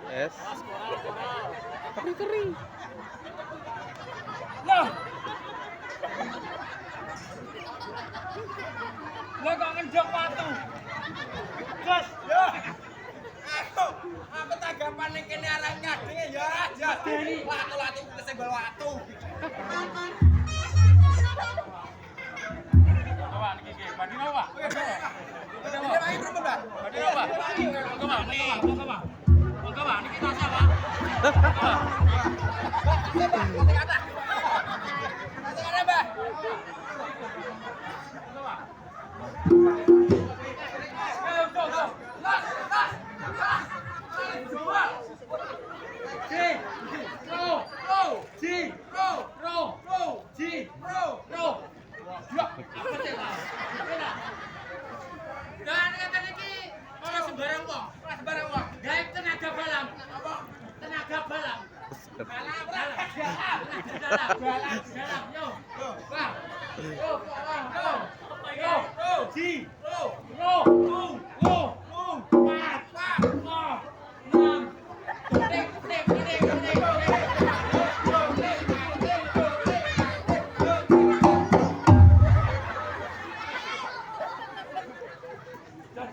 Es. Tapi kering. Lah. Lah kok ngendok watu. Gas, ya. Aku tanggapan ning kene arek nyadenge ya, jadi watu-watu kesenggol watu. Coba niki nggih, badhe apa? Ini lagi berapa, Mbak? Badhe apa? Coba nih, coba. Coba niki tas apa? Kata-kata. Kata-kata, Mbak. Coba. Go!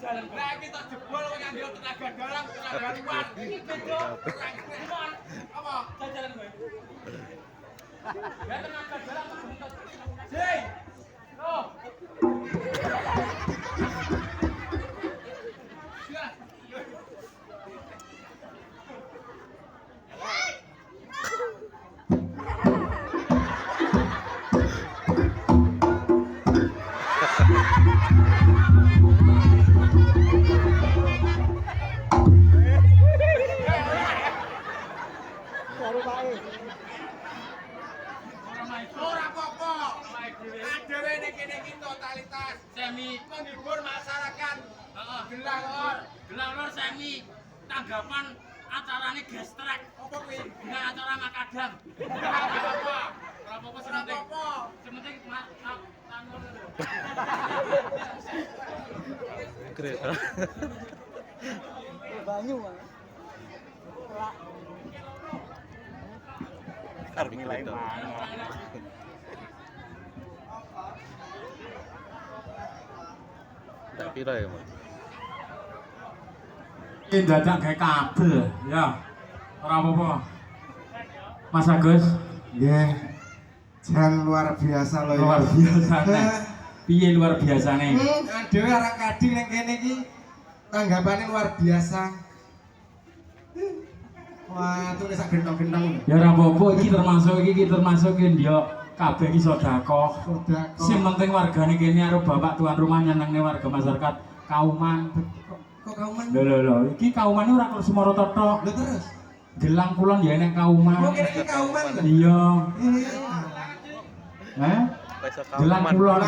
Nah, kita jebol yang dia tenaga dalam, tenaga luar. Ini beda. Apa? Jajalan gue. Ya tenaga dalam. Jeng. Loh. Ora apa-apa. Adewe niki totalitas semi menghibur masyarakat. Heeh, gelang lor. Gelang lor semi tanggapan acarane gestrek. Apa kuwi? Dengan acara makadam. Ora apa-apa. Ora apa-apa Ora apa-apa. sementing tanur. Keren. Banyu mah. Arep nilai mana? Tak pira ya, Mas? Ini dadak kayak kabel ya. Ora apa-apa. Mas Agus, Nggih. Jan luar biasa loh luar biasa nih. Piye luar biasa nih? Adewe arek kading ning kene iki tanggapane luar biasa. Wah, tulis sak gendong-gendong. Ya ora apa-apa iki termasuk yo kabeh iki sedekah. Sedekah. Sing penting wargane kene karo bapak tuan rumah nyenengne warga masyarakat Kauman. Kok kauman? Lho, iki Kaumane ora kok Semoro totok. Lho terus. Gelang kulon ya enek Kauman. Kok kene iki kauman lho? Iya. Pesa Gelang kauman. kulon.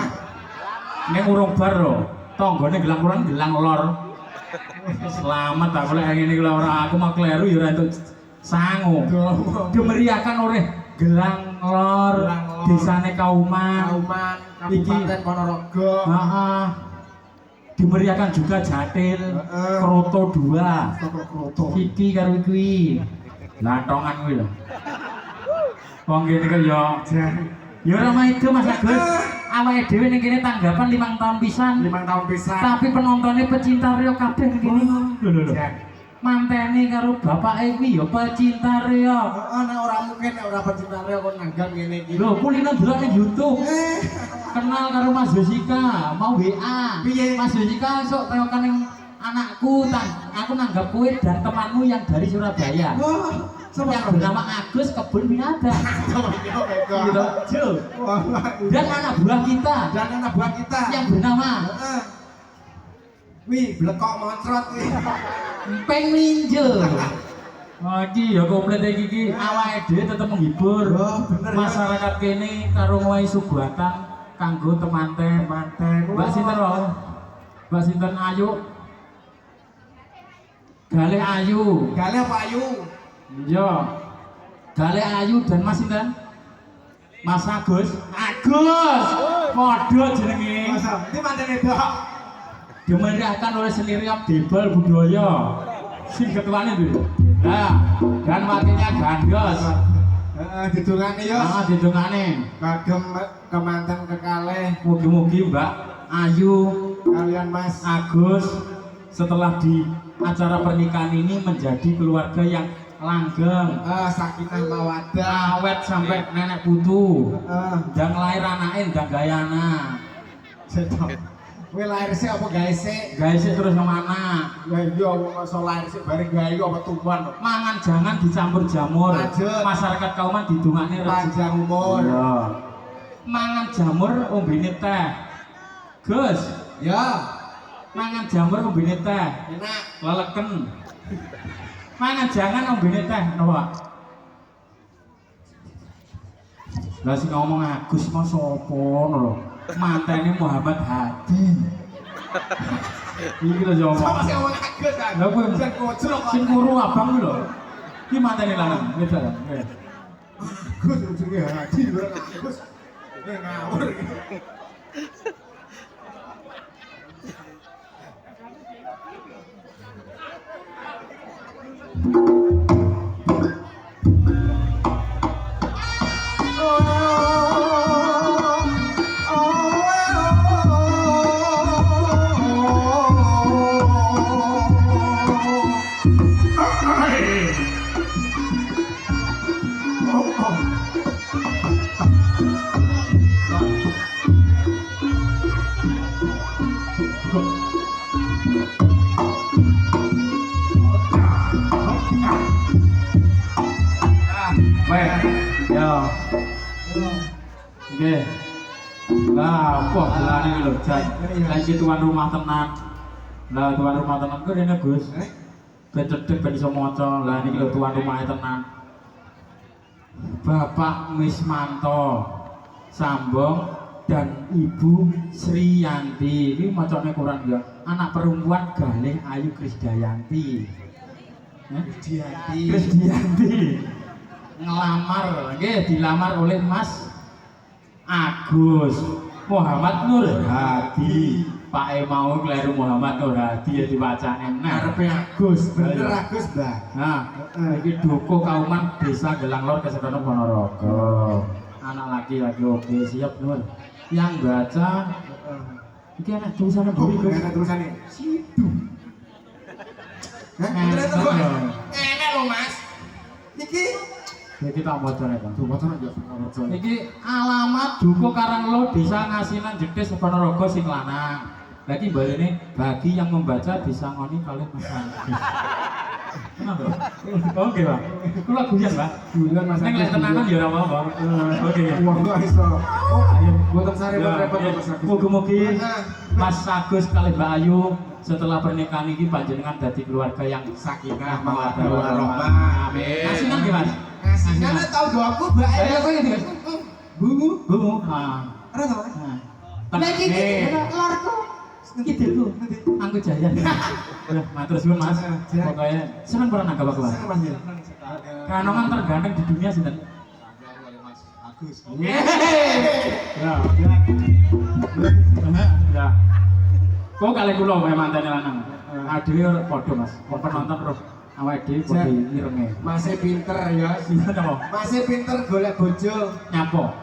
Ning urung bar lho. Tanggane gelang kulon gelang lor. Selamat tak boleh ngene iki ora aku mau kleru ya ora entuk sangu. Dimeriahkan oleh gelang lor Gelang lor. desane Kauman. Kauman Iki. Kabupaten Ponorogo. Heeh. Dimeriahkan juga Jatil, Heeh. Kroto 2. Kroto. Iki karo kuwi. Latongan kuwi lho. Wong kene kok ya. Ya ora maido Mas Agus. Awake dhewe ning kene tanggapan 5 tahun pisan. 5 tahun pisan. Tapi penontonnya pecinta Rio kabeh ning kene. Lho. Jan. Manteni karo bapake kuwi ya pecinta Rio. Heeh, nek ora mungkin nek ora pecinta Rio kok nanggap ngene iki. Lho, kulino delok ning YouTube. Eh, Kenal karo Mas Jessica, mau WA. Piye? Mas Jessica sok teokan ning anakku, aku nanggap kowe dan temanmu yang dari Surabaya. wah, sama Yang bernama Agus Kebun Binatang. Gitu. Jo. Dan anak buah kita Dan anak buah kita. yang bernama Heeh. Wih, blekok moncrot wih. Peng Ninja. Oh, iki ya komplit iki awake dhewe tetep menghibur Oh, bener ya. masyarakat kene karo ngowahi sugatan kanggo temanten. Mbak sinten wae? Mbak sinten Ayu? Gale Ayu. Gale apa Ayu? Iya. Gale Ayu dan Mas sinten? Mas Agus. Agus. Padha jenenge. Masa, ini mantan itu. Dimeriahkan oleh seni riap Debal Budaya. Sing ketuane itu. Nah, dan wakilnya Gandos. Didungane yo. Nah, ditungane. Kagem kemanten kekalih Mugi-mugi Mbak Ayu, kalian Mas. Agus setelah di acara pernikahan ini menjadi keluarga yang langgeng, Sakinah mawaddah. awet sampai nenek putu. Heeh. Dan lahir anake ndang gayana. Cetok. Kowe lahir sih apa gawe sih? Guys terus kemana? Ya iya wong masa lahir sih bareng gawe apa tuan. Mangan jangan dicampur jamur. Lanjut. Masyarakat Kauman didungakne Panjang umur. Iya. Mangan jamur ombene teh. Gus, Ya, mangan jamur ombene teh. enak. Leleken. Mangan jangan ombene teh, napa? Lah sing ngomong Agus mau sapa ngono lho. Mantene Muhammad Hadi. Iki lho yo Sama ngomong. sih ngomong Agus kan. Lah kuwi Jan kocrok. sing kuru abang kuwi lho. Iki mantene lanang, wedok. Agus ujungnya Hadi ora Agus. Ngawur iki. Baik, yo. Nggih. Lah, apa gelane iki lho, Jan. Lah iki tuan rumah tenan. Lah tuan rumah tenan ku rene, Gus. Ben cedhek ben iso maca. Lah niki lho tuan rumahe tenan. Bapak Mismanto Sambong dan Ibu Sriyanti. Iki macane Quran ya. Anak perempuan Galih Ayu Krisdayanti. Krisdayanti. Ngelamar, nggih dilamar oleh Mas Agus Muhammad Nur Hadi. Pak mau kleru Muhammad Nur Hadi ya diwacane Arepe Agus, bener Agus, Mbak. Nah, iki duko kauman Desa Gelang Lor Kesedono Ponorogo. Anak laki-laki oke, siap Nur. Yang baca iki ana tulisannya Oh, Gus. enak terusane. Sidu. Hah? Ternyata kok enak lho, Mas. Iki Iki tak bocor ya, Bang. tuh bocor aja, bocor. Iki alamat Duko Karanglo Desa Ngasinan Jedes Ponorogo sing lanang. Lagi balene bagi yang membaca disangoni kalian Mas Agus. Kenapa? Oke, Bang. Kula guyon, Pak. Guyon Mas. Ning lek tenanan ya ora apa-apa. Oke. Wong kok iso. Oh, ayo boten sare repot Mas Agus. Mugi-mugi Mas Agus kali Mbak Ayu setelah pernikahan ini panjenengan dadi keluarga yang Sakinah mawaddah mawaddah warahmah. Amin. Kasinan ki, Mas? Kasinan tau doaku, Mbak. Ayo kowe iki. Bungu. Bungu. Ah. Ora tau. Nah. Lagi lorku. Gitu. Anggo Jaya. Udah, matur suwun Mas. Pokoknya seneng pernah nanggap aku, Mas. Seneng Mas ya. Kanongan terganteng di dunia sinten? Mas Agus. Ya. Ya. Kok kali kula wae mantene lanang. Adewe padha Mas. Wong penonton roh awake dhewe padha irenge. Masih pinter ya. Sinten apa? Masih pinter golek bojo. Nyapo?